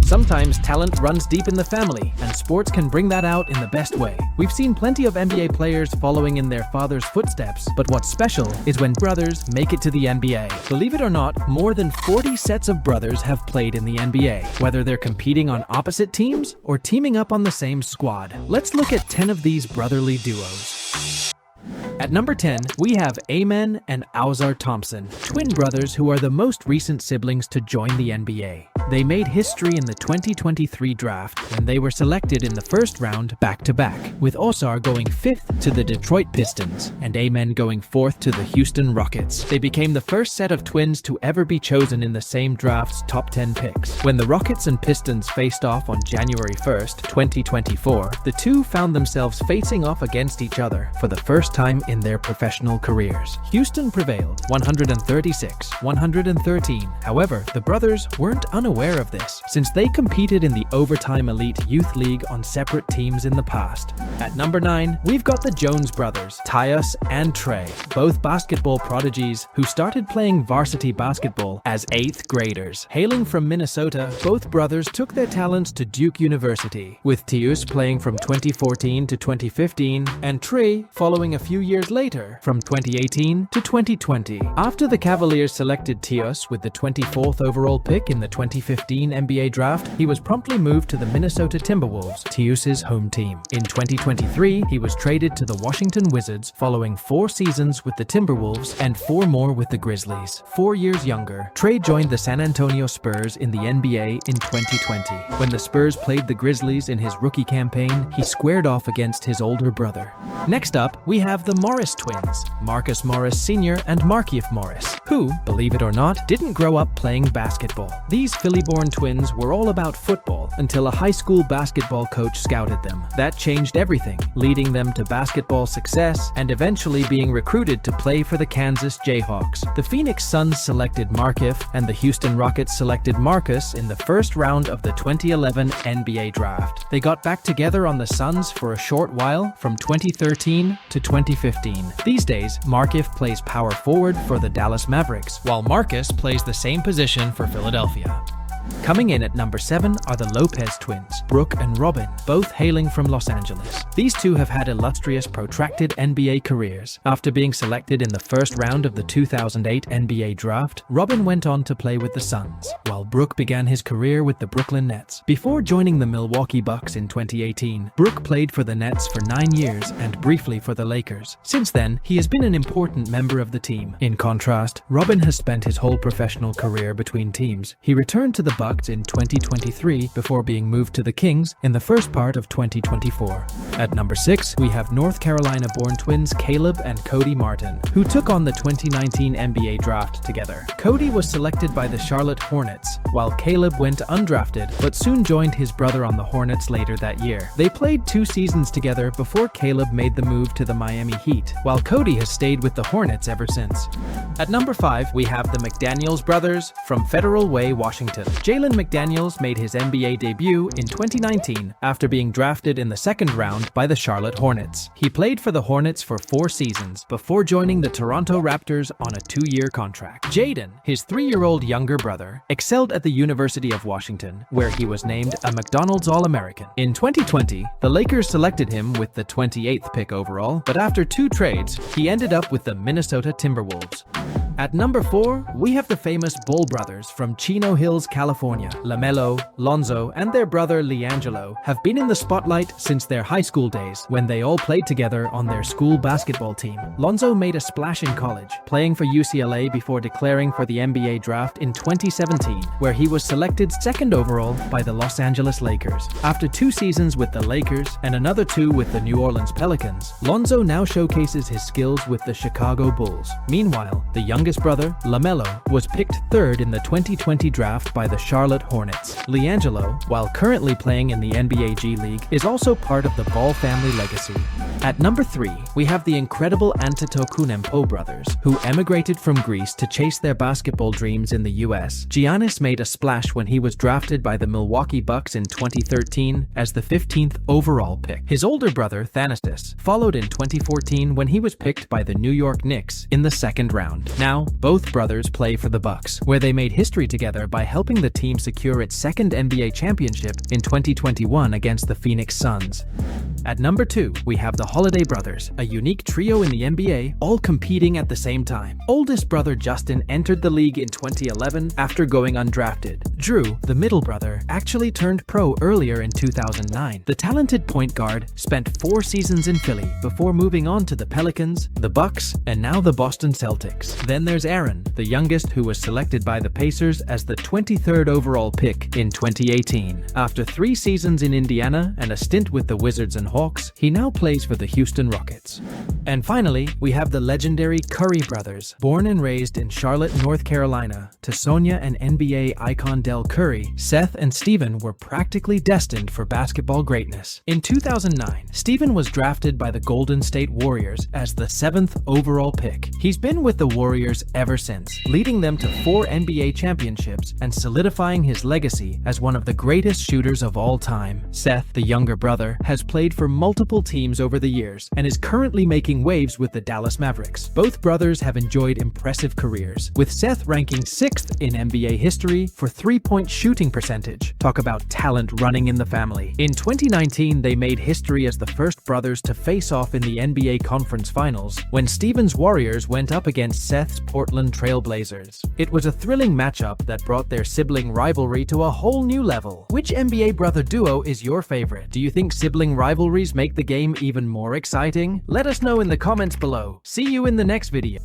Sometimes talent runs deep in the family, and sports can bring that out in the best way. We've seen plenty of NBA players following in their father's footsteps, but what's special is when brothers make it to the NBA. Believe it or not, more than 40 sets of brothers have played in the NBA, whether they're competing on opposite teams or teaming up on the same squad. Let's look at 10 of these brotherly duos. At number 10, we have Amen and Ausar Thompson, twin brothers who are the most recent siblings to join the NBA. They made history in the 2023 draft when they were selected in the first round back-to-back, with Ausar going 5th to the Detroit Pistons and Amen going 4th to the Houston Rockets. They became the first set of twins to ever be chosen in the same draft's top 10 picks. When the Rockets and Pistons faced off on January 1st, 2024, the two found themselves facing off against each other for the first time in their professional careers. Houston prevailed 136-113. However, the brothers weren't unaware of this, since they competed in the Overtime Elite Youth League on separate teams in the past. At number 9, we've got the Jones brothers, Tyus and Trey, both basketball prodigies who started playing varsity basketball as 8th graders. Hailing from Minnesota, both brothers took their talents to Duke University, with Tyus playing from 2014 to 2015 and Trey following a few years later from 2018 to 2020. After the Cavaliers selected Tyus with the 24th overall pick in the 2015 NBA draft, he was promptly moved to the Minnesota Timberwolves, Tyus's home team. In 2023, he was traded to the Washington Wizards following 4 seasons with the Timberwolves and 4 more with the Grizzlies. 4 years younger, Trey joined the San Antonio Spurs in the NBA in 2020. When the Spurs played the Grizzlies in his rookie campaign, he squared off against his older brother. Next up, we have the Morris twins, Marcus Morris Sr. and Markieff Morris, who, believe it or not, didn't grow up playing basketball. These Philly-born twins were all about football until a high school basketball coach scouted them. That changed everything, leading them to basketball success and eventually being recruited to play for the Kansas Jayhawks. The Phoenix Suns selected Markieff and the Houston Rockets selected Marcus in the first round of the 2011 NBA draft. They got back together on the Suns for a short while from 2013 to 2015. These days, Markieff plays power forward for the Dallas Mavericks, while Marcus plays the same position for Philadelphia. Coming in at number 7 are the Lopez Twins, Brooke and Robin, both hailing from Los Angeles. These two have had illustrious, protracted NBA careers. After being selected in the first round of the 2008 NBA draft, Robin went on to play with the Suns, while Brooke began his career with the Brooklyn Nets. Before joining the Milwaukee Bucks in 2018, Brooke played for the Nets for 9 years and briefly for the Lakers. Since then, he has been an important member of the team. In contrast, Robin has spent his whole professional career between teams. He returned to the Bucks in 2023 before being moved to the Kings in the first part of 2024. At number 6, we have North Carolina-born twins Caleb and Cody Martin, who took on the 2019 NBA draft together. Cody was selected by the Charlotte Hornets, while Caleb went undrafted but soon joined his brother on the Hornets later that year. They played 2 seasons together before Caleb made the move to the Miami Heat, while Cody has stayed with the Hornets ever since. At number 5, we have the McDaniels Brothers from Federal Way, Washington. Jalen McDaniels made his NBA debut in 2019 after being drafted in the second round by the Charlotte Hornets. He played for the Hornets for 4 seasons before joining the Toronto Raptors on a 2-year contract. Jaden, his 3-year-old younger brother, excelled at the University of Washington, where he was named a McDonald's All-American. In 2020, the Lakers selected him with the 28th pick overall, but after 2 trades, he ended up with the Minnesota Timberwolves. At number 4, we have the famous Ball brothers from Chino Hills, California. LaMelo, Lonzo, and their brother LiAngelo have been in the spotlight since their high school days, when they all played together on their school basketball team. Lonzo made a splash in college, playing for UCLA before declaring for the NBA draft in 2017, where he was selected 2nd overall by the Los Angeles Lakers. After 2 seasons with the Lakers and another 2 with the New Orleans Pelicans, Lonzo now showcases his skills with the Chicago Bulls. Meanwhile, the youngest brother, LaMelo, was picked 3rd in the 2020 draft by the Charlotte Hornets. LiAngelo, while currently playing in the NBA G League, is also part of the Ball family legacy. At number 3, we have the incredible Antetokounmpo Brothers, who emigrated from Greece to chase their basketball dreams in the US. Giannis made a splash when he was drafted by the Milwaukee Bucks in 2013 as the 15th overall pick. His older brother, Thanasis, followed in 2014 when he was picked by the New York Knicks in the 2nd round. Now, Now, both brothers play for the Bucks, where they made history together by helping the team secure its second NBA championship in 2021 against the Phoenix Suns. At number 2, we have the Holiday Brothers, a unique trio in the NBA, all competing at the same time. Oldest brother Justin entered the league in 2011 after going undrafted. Drew, the middle brother, actually turned pro earlier in 2009. The talented point guard spent 4 seasons in Philly before moving on to the Pelicans, the Bucks, and now the Boston Celtics. Then there's Aaron, the youngest, who was selected by the Pacers as the 23rd overall pick in 2018. After 3 seasons in Indiana and a stint with the Wizards and Hawks, he now plays for the Houston Rockets. And finally, we have the legendary Curry brothers. Born and raised in Charlotte, North Carolina, to Sonia and NBA icon Del Curry, Seth and Stephen were practically destined for basketball greatness. In 2009, Stephen was drafted by the Golden State Warriors as the 7th overall pick. He's been with the Warriors ever since, leading them to 4 NBA championships and solidifying his legacy as one of the greatest shooters of all time. Seth, the younger brother, has played for multiple teams over the years and is currently making waves with the Dallas Mavericks. Both brothers have enjoyed impressive careers, with Seth ranking 6th in NBA history for 3-point shooting percentage. Talk about talent running in the family. In 2019, they made history as the first brothers to face off in the NBA Conference Finals when Stephen's Warriors went up against Seth's Portland Trail Blazers. It was a thrilling matchup that brought their sibling rivalry to a whole new level. Which NBA brother duo is your favorite? Do you think sibling rivalries make the game even more exciting? Let us know in the comments below. See you in the next video.